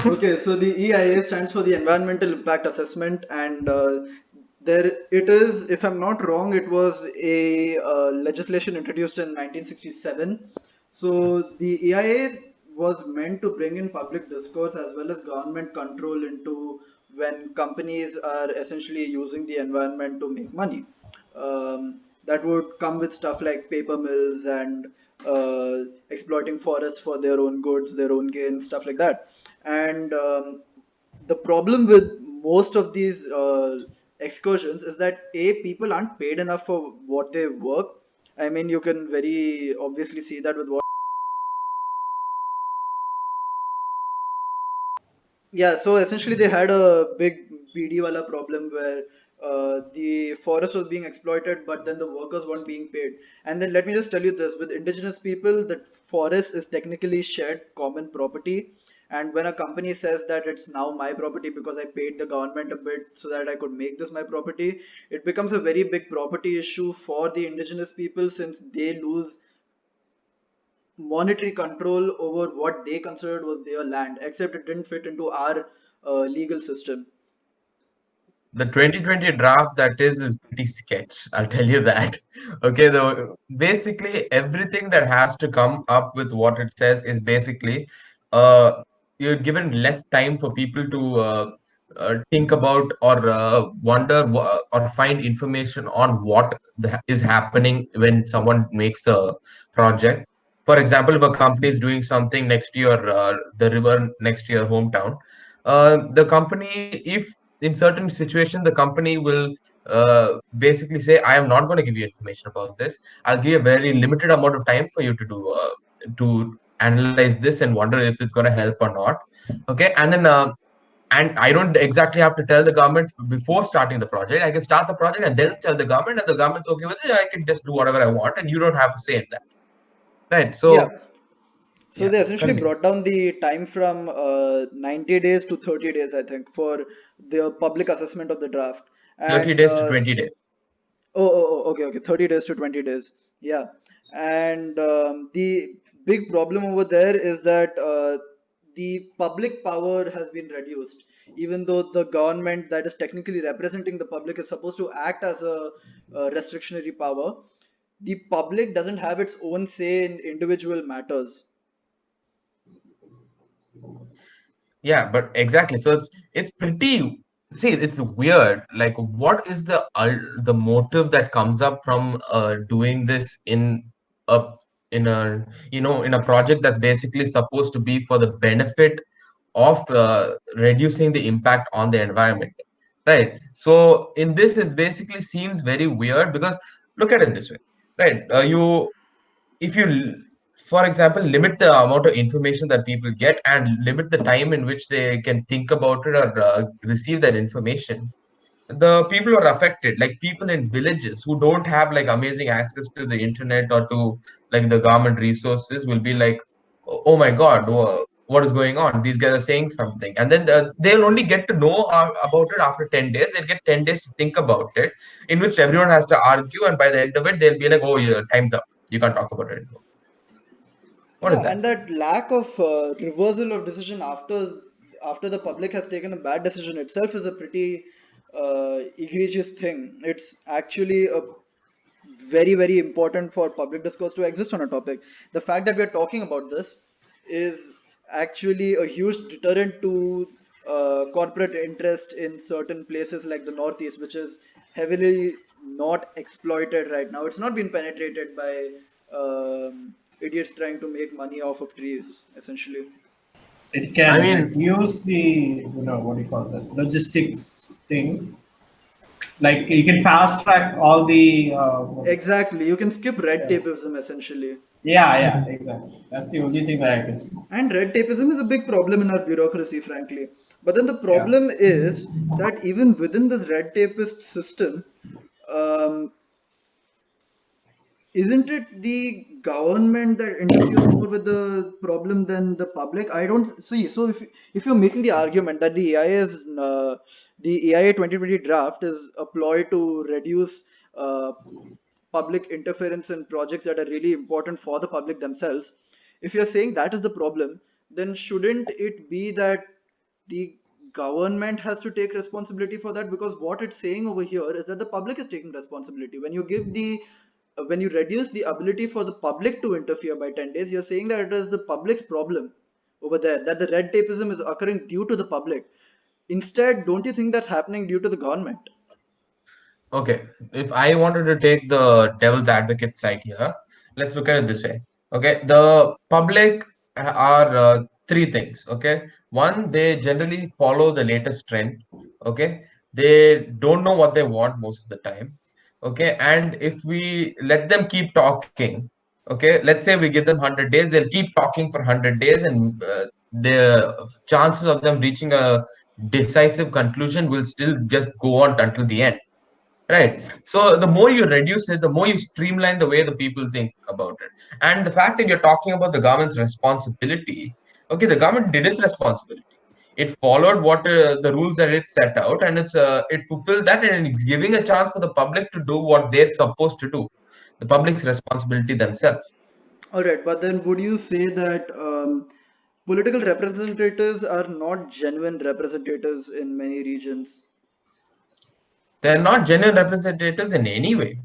Okay, so the EIA stands for the Environmental Impact Assessment, and there it is. If I'm not wrong, it was a legislation introduced in 1967. So the EIA was meant to bring in public discourse as well as government control into when companies are essentially using the environment to make money. That would come with stuff like paper mills and exploiting forests for their own goods, their own gain, stuff like that. And the problem with most of these excursions is that people aren't paid enough for what they work. I mean, you can very obviously see that with what. Yeah, so essentially they had a big BD wala problem where the forest was being exploited, but then the workers weren't being paid. And then let me just tell you this: with indigenous people, the forest is technically shared common property. And when a company says that it's now my property because I paid the government a bit so that I could make this my property, it becomes a very big property issue for the indigenous people since they lose monetary control over what they considered was their land, except it didn't fit into our legal system. The 2020 draft that is pretty sketch. I'll tell you that. Okay, the basically everything that has to come up with what it says is basically uh you're given less time for people to think about or wonder or find information on what is happening when someone makes a project. For example, if a company is doing something next to your the river next to your hometown, the company, if in certain situations the company will basically say, I am not going to give you information about this. I'll give you a very limited amount of time for you to do to analyze this and wonder if it's going to help or not. Okay, and I don't exactly have to tell the government before starting the project. I can start the project and then tell the government, and the government's okay with it. I can just do whatever I want, and you don't have to say in that, right? Yeah. So So yeah, they essentially continue. brought down the time from 90 days to 30 days, I think, for the public assessment of the draft. 30 And days to 20 days. okay, okay, 30 days to 20 days. Yeah. And the big problem over there is that the public power has been reduced. Even though the government that is technically representing the public is supposed to act as a restrictionary power, the public doesn't have its own say in individual matters. Yeah, but exactly. So it's pretty. See, it's weird. Like, what is the motive that comes up from doing this a in a in a project that's basically supposed to be for the benefit of reducing the impact on the environment, right? So in this, it basically seems very weird because look at it this way, right? If you for example limit the amount of information that people get and limit the time in which they can think about it or receive that information, the people who are affected, like people in villages who don't have like amazing access to the internet or to like the government resources, will be like, oh my god, what is going on? These guys are saying something, and then they'll only get to know about it after 10 days. They'll get 10 days to think about it, in which everyone has to argue, and by the end of it they'll be like, oh yeah, time's up, you can't talk about it anymore. What is Yeah, that? and that lack of reversal of decision after the public has taken a bad decision itself is a pretty egregious thing. It's actually a very important for public discourse to exist on a topic. The fact that we're talking about this is actually a huge deterrent to corporate interest in certain places like the Northeast, which is heavily not exploited right now. It's not been penetrated by idiots trying to make money off of trees, essentially. It I can mean, reduce the, what do you call that, logistics thing. Like you can fast track all the, Exactly. You can skip red yeah, tapeism essentially. yeah, exactly. That's the only thing that I can see. And red tapeism is a big problem in our bureaucracy, frankly. But then the Yeah. problem is that even within this red tapist system, um, isn't it the government that interferes more with the problem than the public? I don't see. So if you're making the argument that the EIA 2020 draft is a ploy to reduce uh, public interference in projects that are really important for the public themselves, if you're saying that is the problem, then shouldn't it be that the government has to take responsibility for that, because what it's saying over here is that the public is taking responsibility. When you give the when you reduce the ability for the public to interfere by 10 days, you're saying that it is the public's problem over there, that the red tapeism is occurring due to the public. Instead, don't you think that's happening due to the government? Okay, if I wanted to take the devil's advocate side here, let's look at it this way. Okay, the public are three things. Okay, one, they generally follow the latest trend. Okay, they don't know what they want most of the time. Okay, and if we let them keep talking, okay, let's say we give them 100 days, they'll keep talking for 100 days, and the chances of them reaching a decisive conclusion will still just go on until the end. Right. So the more you reduce it, the more you streamline the way the people think about it. And the fact that you're talking about the government's responsibility, okay, the government did its responsibility. It followed what the rules that it set out, and it fulfilled that, and it's giving a chance for the public to do what they're supposed to do. The public's responsibility themselves. All right, but then would you say that political representatives are not genuine representatives in many regions? They're not genuine representatives in any way.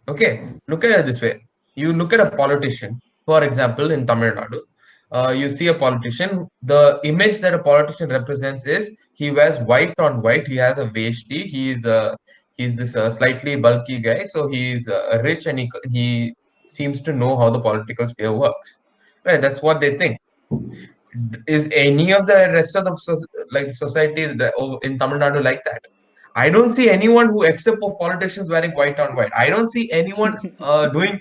Okay, look at it this way. You look at a politician, for example, in Tamil Nadu, you see a politician. The image that a politician represents is he wears white on white. He has a veshti. He's this slightly bulky guy. So he's rich, and he seems to know how the political sphere works. Right, that's what they think. Is any of the rest of the like society in Tamil Nadu like that? I don't see anyone who, except for politicians, wearing white on white. I don't see anyone doing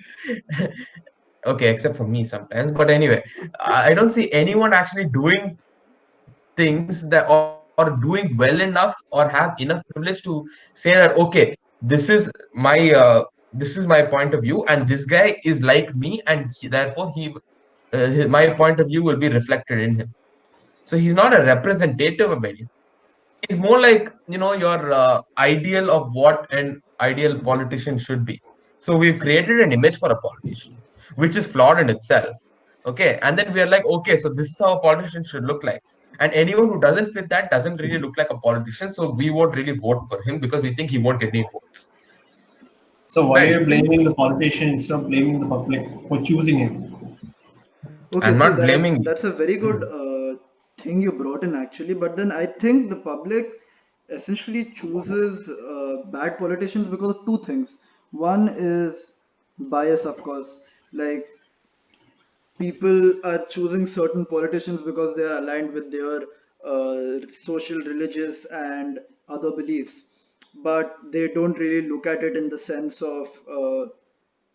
okay, except for me sometimes. But anyway, I don't see anyone actually doing things that or doing well enough or have enough privilege to say that okay, this is my point of view, and this guy is like me, and therefore my point of view will be reflected in him. So he's not a representative of anyone. He's more like, your ideal of what an ideal politician should be. So we've created an image for a politician, which is flawed in itself. Okay, and then we are like, okay, so this is how a politician should look like. And anyone who doesn't fit that doesn't really look like a politician. So we won't really vote for him because we think he won't get any votes. So why are Right? you blaming the politician instead of blaming the public for choosing him? Okay, I'm see not that blaming you. that's a very good thing you brought in actually, but then I think the public essentially chooses bad politicians because of two things. One is bias, of course. Like, people are choosing certain politicians because they are aligned with their social, religious, and other beliefs, but they don't really look at it in the sense of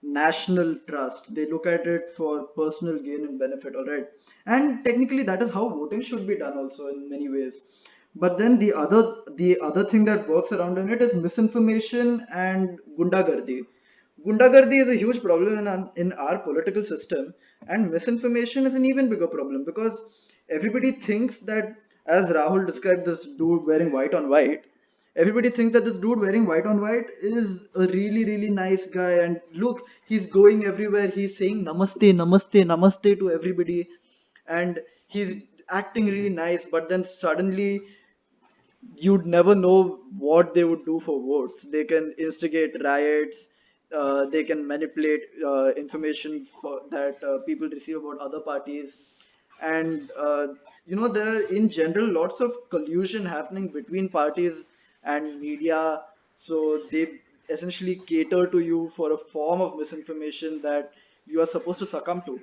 national trust. They look at it for personal gain and benefit, all right? And technically, that is how voting should be done, also in many ways. But then the other thing that works around in it is misinformation and gundagardi. Gundagardi is a huge problem in our political system, and misinformation is an even bigger problem because everybody thinks that, as Rahul described this dude wearing white on white, everybody thinks that this dude wearing white on white is a really, really nice guy. And look, he's going everywhere, he's saying namaste, namaste, namaste to everybody, and he's acting really nice, but then suddenly you'd never know what they would do for votes. They can instigate riots. They can manipulate information that people receive about other parties, and there are in general lots of collusion happening between parties and media. So they essentially cater to you for a form of misinformation that you are supposed to succumb to.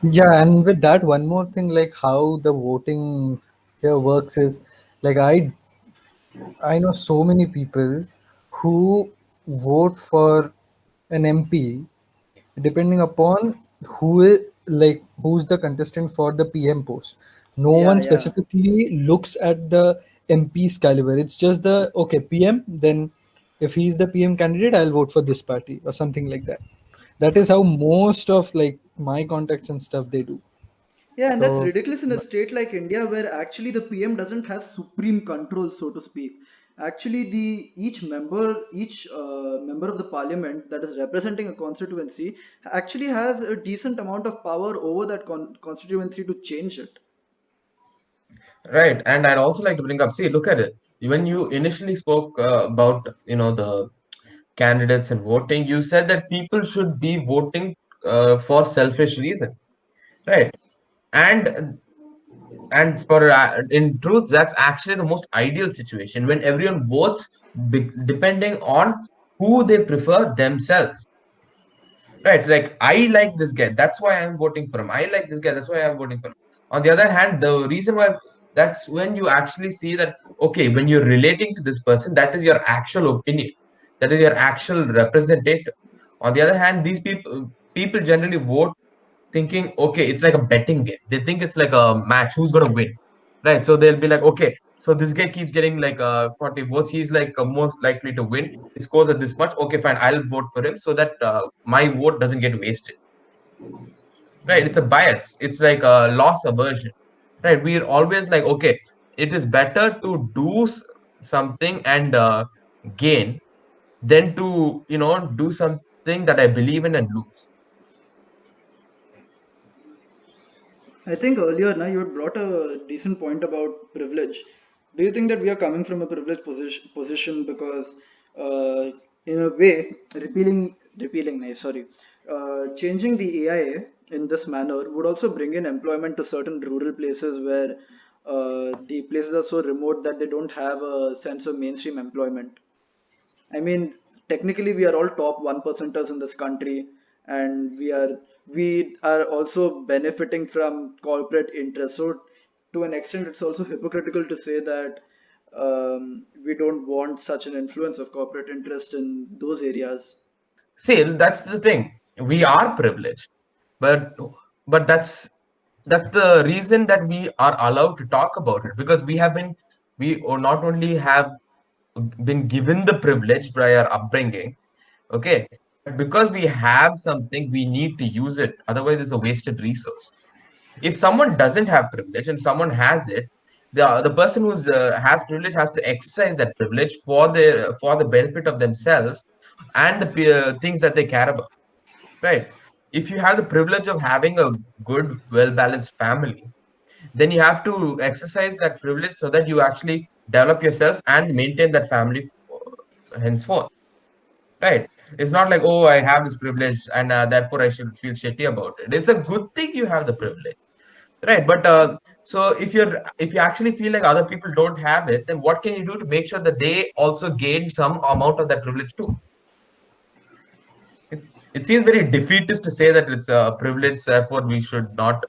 Yeah, and with that, one more thing, like how the voting here works is like I know so many people who vote for an MP depending upon who's the contestant for the PM post. No Yeah, one yeah. specifically looks at the MP's caliber. It's just the okay PM. Then if he's the PM candidate, I'll vote for this party or something like that. That is how most of like my contacts and stuff they do. Yeah, and that's So ridiculous in a state like India where actually the PM doesn't have supreme control, so to speak. Actually, each member of the parliament that is representing a constituency actually has a decent amount of power over that constituency to change it. Right, and I'd also like to bring up, see, look at it. When you initially spoke about, the candidates and voting, you said that people should be voting for selfish reasons, right? And for in truth, that's actually the most ideal situation when everyone votes depending on who they prefer themselves. Right. Like, I like this guy. That's why I'm voting for him. I like this guy. That's why I'm voting for him. On the other hand, the reason why, that's when you actually see that, okay, when you're relating to this person, that is your actual opinion. That is your actual representative. On the other hand, these people generally vote thinking, okay, it's like a betting game. They think it's like a match. Who's going to win? Right. So they'll be like, okay, so this guy keeps getting like 40 votes. He's like most likely to win. He scores at this much. Okay, fine. I'll vote for him so that my vote doesn't get wasted. Right. It's a bias. It's like a loss aversion. Right. We're always like, okay, it is better to do something and gain than to, do something that I believe in and lose. I think earlier now you had brought a decent point about privilege. Do you think that we are coming from a privileged position because, in a way, repealing, nice, sorry, changing the AIA in this manner would also bring in employment to certain rural places where the places are so remote that they don't have a sense of mainstream employment. I mean, technically, we are all top one percenters in this country, and we are also benefiting from corporate interests. So, to an extent, it's also hypocritical to say that we don't want such an influence of corporate interest in those areas. See, that's the thing. We are privileged, but that's the reason that we are allowed to talk about it, because we not only have been given the privilege by our upbringing, okay, but because we have something, we need to use it. Otherwise, it's a wasted resource. If someone doesn't have privilege and someone has it, the person who's has privilege has to exercise that privilege for the benefit of themselves and the things that they care about. Right. If you have the privilege of having a good, well balanced family, then you have to exercise that privilege so that you actually develop yourself and maintain that family henceforth. Right. It's not like, oh, I have this privilege and therefore I should feel shitty about it. It's a good thing you have the privilege. Right. But so if you actually feel like other people don't have it, then what can you do to make sure that they also gain some amount of that privilege too? It seems very defeatist to say that it's a privilege, therefore we should not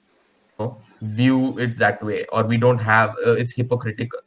view it that way, or we don't have it's hypocritical.